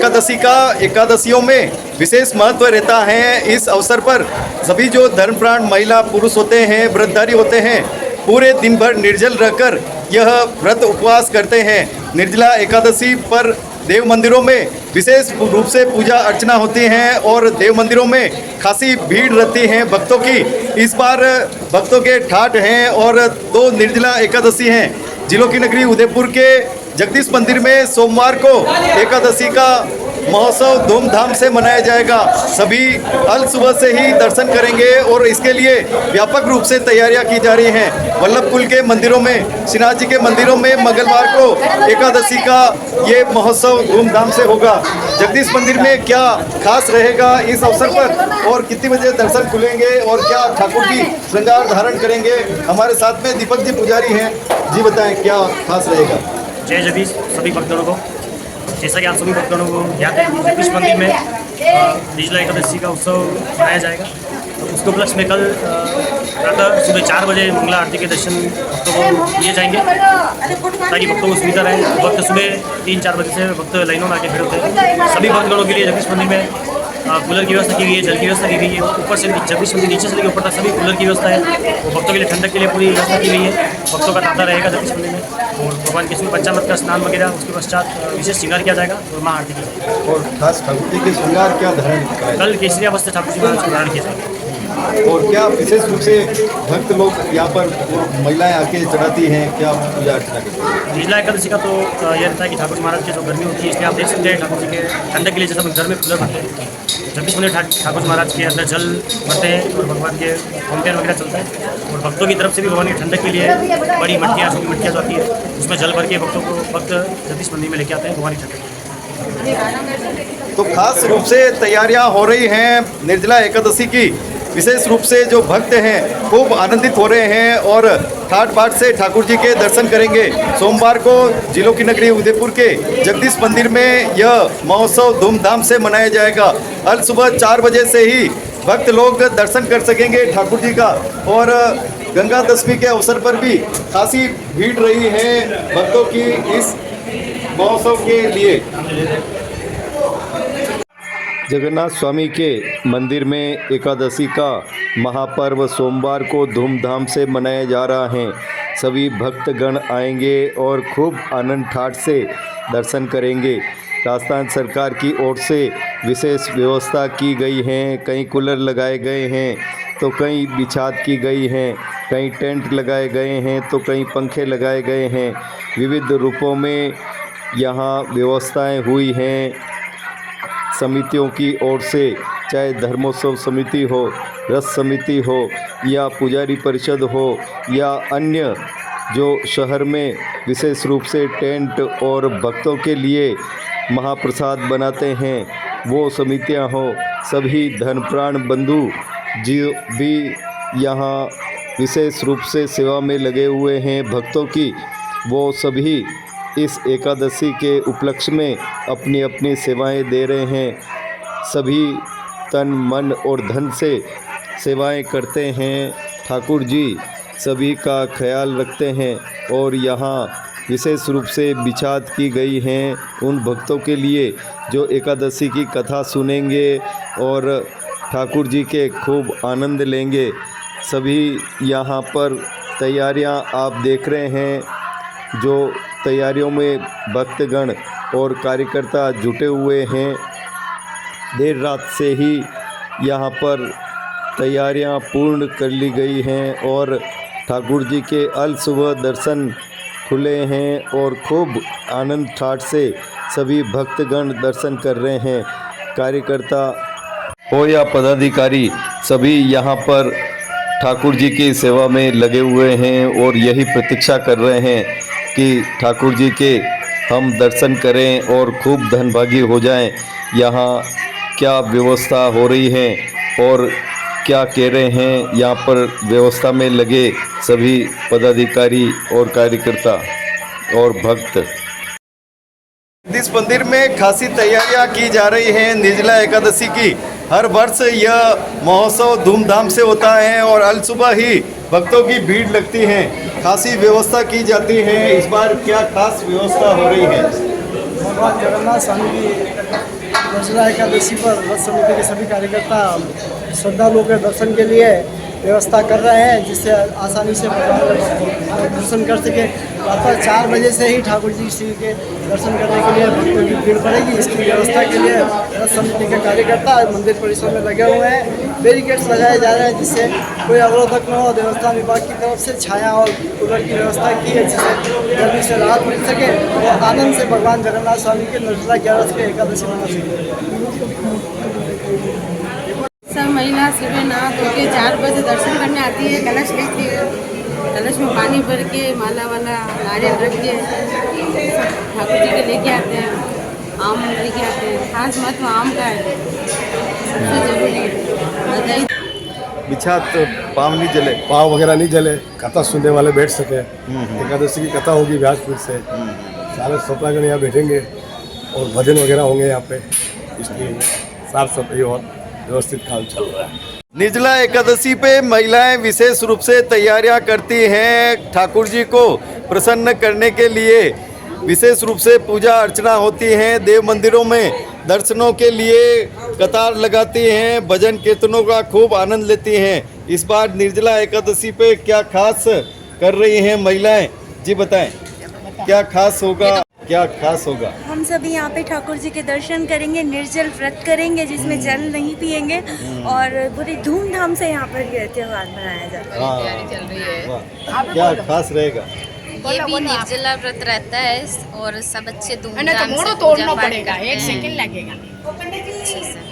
एकादशी का एकादशियों में विशेष महत्व रहता है। इस अवसर पर सभी जो धर्मप्राण महिला पुरुष होते हैं, व्रतधारी होते हैं, पूरे दिन भर निर्जल रहकर यह व्रत उपवास करते हैं। निर्जला एकादशी पर देव मंदिरों में विशेष रूप से पूजा अर्चना होती है और देव मंदिरों में खासी भीड़ रहती है भक्तों की। इस बार भक्तों के ठाठ हैं और 2 निर्जला एकादशी हैं। जिलों की नगरी उदयपुर के जगदीश मंदिर में सोमवार को एकादशी का महोत्सव धूमधाम से मनाया जाएगा। सभी अल सुबह से ही दर्शन करेंगे और इसके लिए व्यापक रूप से तैयारियां की जा रही हैं। वल्लभ कुल के मंदिरों में, श्रीनाथ जी के मंदिरों में मंगलवार को एकादशी का ये महोत्सव धूमधाम से होगा। जगदीश मंदिर में क्या खास रहेगा इस अवसर पर और कितने बजे दर्शन खुलेंगे और क्या ठाकुर जी श्रृंगार धारण करेंगे, हमारे साथ में दीपक जी पुजारी हैं। जी बताएं क्या खास रहेगा। जय जगदीश सभी भक्तों को। जैसा कि आप सभी भक्तों को याद है, जगदीश मंदिर में निर्जला एकादशी का उत्सव मनाया जाएगा। तो उसके उपलक्ष्य में कल प्रातः सुबह 4 बजे मंगला आरती के दर्शन भक्तों को दिए जाएंगे ताकि भक्तों को सुविधा रहे। भक्त सुबह 3-4 बजे से भक्त लाइनों में आके खड़े होते हैं। सभी भक्तगणों के लिए जगदीश मंदिर में कूलर की व्यवस्था की गई है, जल की व्यवस्था की गई है। ऊपर से जगदीश मंदिर नीचे से लेकर ऊपर तक सभी कूलर की व्यवस्था है। वो भक्तों के लिए ठंडक के लिए पूरी व्यवस्था की गई है। भक्तों का तांता रहेगा जगदीश मंदिर में और भगवान के इसमें पंचामृत का स्नान वगैरह, उसके पश्चात विशेष श्रृंगार किया जाएगा और माँ आरती की। और खास ठाकुर जी के श्रृंगार क्या धारण कल केसरी अवस्था ठाकुर जी महाराज का धारण किया जाएगा। और क्या विशेष रूप से भक्त लोग यहाँ पर महिलाएं आके चढ़ाती हैं, क्या पूजा अर्चना करती हैं? निर्जला एकादशी का तो यह रहता है कि ठाकुर जी महाराज की जो गर्मी होती है, इसलिए आप देख सकते हैं ठाकुर जी के ठंडक के लिए जैसे घर में कूलर भरते हैं, जगदीश मंदिर ठाकुर जी महाराज के अंदर जल भरते हैं और भगवान के फाउंटेन वगैरह चलता है। और भक्तों की तरफ से भी भगवान की ठंडक के लिए बड़ी मटकियाँ, छोटी मटकियाँ जो आती है, उसमें जल भर के भक्तों को भक्त जगदीश मंदिर में लेके आते हैं भगवान की ठंडक। तो खास रूप से तैयारियां हो रही हैं निर्जला एकादशी की। विशेष रूप से जो भक्त हैं खूब आनंदित हो रहे हैं और ठाट बाट से ठाकुर जी के दर्शन करेंगे। सोमवार को जिलों की नगरी उदयपुर के जगदीश मंदिर में यह महोत्सव धूमधाम से मनाया जाएगा। अल सुबह 4 बजे से ही भक्त लोग दर्शन कर सकेंगे ठाकुर जी का। और गंगा दशमी के अवसर पर भी खासी भीड़ रही है भक्तों की इस महोत्सव के लिए। जगन्नाथ स्वामी के मंदिर में एकादशी का महापर्व सोमवार को धूमधाम से मनाया जा रहा है। सभी भक्तगण आएंगे और खूब आनंद ठाठ से दर्शन करेंगे। राजस्थान सरकार की ओर से विशेष व्यवस्था की गई है। कहीं कूलर लगाए गए हैं तो कहीं बिछात की गई हैं, कहीं टेंट लगाए गए हैं तो कहीं पंखे लगाए गए हैं। विविध रूपों में यहाँ व्यवस्थाएं हुई हैं समितियों की ओर से, चाहे धर्मोत्सव समिति हो, रस समिति हो या पुजारी परिषद हो या अन्य जो शहर में विशेष रूप से टेंट और भक्तों के लिए महाप्रसाद बनाते हैं वो समितियां हो। सभी धर्मप्राण बंधु जी भी यहाँ विशेष रूप से सेवा में लगे हुए हैं भक्तों की। वो सभी इस एकादशी के उपलक्ष्य में अपनी अपनी सेवाएं दे रहे हैं। सभी तन मन और धन से सेवाएं करते हैं। ठाकुर जी सभी का ख्याल रखते हैं और यहाँ विशेष रूप से बिछात की गई हैं उन भक्तों के लिए जो एकादशी की कथा सुनेंगे और ठाकुर जी के खूब आनंद लेंगे। सभी यहाँ पर तैयारियां आप देख रहे हैं, जो तैयारियों में भक्तगण और कार्यकर्ता जुटे हुए हैं। देर रात से ही यहाँ पर तैयारियां पूर्ण कर ली गई हैं और ठाकुर जी के अल सुबह दर्शन खुले हैं और खूब आनंद ठाठ से सभी भक्तगण दर्शन कर रहे हैं। कार्यकर्ता हो या पदाधिकारी सभी यहाँ पर ठाकुर जी की सेवा में लगे हुए हैं और यही प्रतीक्षा कर रहे हैं कि ठाकुर जी के हम दर्शन करें और खूब धनभागी हो जाएं। यहाँ क्या व्यवस्था हो रही है और क्या कह रहे हैं यहाँ पर व्यवस्था में लगे सभी पदाधिकारी और कार्यकर्ता और भक्त। इस मंदिर में खासी तैयारियां की जा रही हैं निर्जला एकादशी की। हर वर्ष यह महोत्सव धूमधाम से होता है और अल सुबह ही भक्तों की भीड़ लगती है। खासी व्यवस्था की जाती है। इस बार क्या खास व्यवस्था हो रही है? भगवान जगन्नाथ स्वामी की निर्जला एकादशी पर रथ समिति के सभी कार्यकर्ता श्रद्धालुओं के दर्शन के लिए व्यवस्था कर रहे हैं, जिससे आसानी से भगवान दर्शन कर सके। प्रातः 4 बजे से ही ठाकुर जी श्री के दर्शन करने के लिए भक्तों की भीड़ पड़ेगी। इसकी व्यवस्था के लिए रथ समिति के कार्यकर्ता मंदिर परिसर में लगे हुए हैं। बैरिकेड्स लगाए जा रहे हैं, जिससे कोई अवरोधक न हो। देवस्थान विभाग की तरफ से छाया और कूलर की व्यवस्था की है, जिससे गर्मी से राहत मिल सके और आनंद से भगवान जगन्नाथ स्वामी के निर्जला 11 के एकादशी मना सके। सब महिला सुबह नहा धो के 4 बजे दर्शन करने आती है, कलश लेती है, कलश में पानी भर के माला वाला नारियल रख के ठाकुर जी के लेके आते हैं, आम लेके आते हैं। खास महत्व आम का है, सबसे जरूरी है। बिछात पाँव नहीं जले? पाव वगैरह नहीं जले, कथा सुनने वाले बैठ सके। एकादशी की कथा होगी व्यासपीठ से, सारे सप्ताहगण यहाँ बैठेंगे और भजन वगैरह होंगे यहाँ पे। इसकी साफ सफाई और व्यवस्थित काम चल रहा है। निर्जला एकादशी पे महिलाएं विशेष रूप से तैयारियां करती हैं। ठाकुर जी को प्रसन्न करने के लिए विशेष रूप से पूजा अर्चना होती है। देव मंदिरों में दर्शनों के लिए कतार लगाती हैं, भजन कीर्तनों का खूब आनंद लेती हैं। इस बार निर्जला एकादशी पे क्या खास कर रही हैं महिलाएं? जी बताएं, क्या खास होगा? क्या खास होगा? हम सभी यहाँ पे ठाकुर जी के दर्शन करेंगे, निर्जल व्रत करेंगे जिसमें जल नहीं पिएंगे और पूरी धूमधाम से यहाँ पर ये त्योहार मनाया जाता है। वाह, क्या खास रहेगा? ये भी निर्जला व्रत रहता है और सब अच्छे धूमधाम से तोड़ना पड़ेगा, 1 सेकंड लगेगा। अच्छे से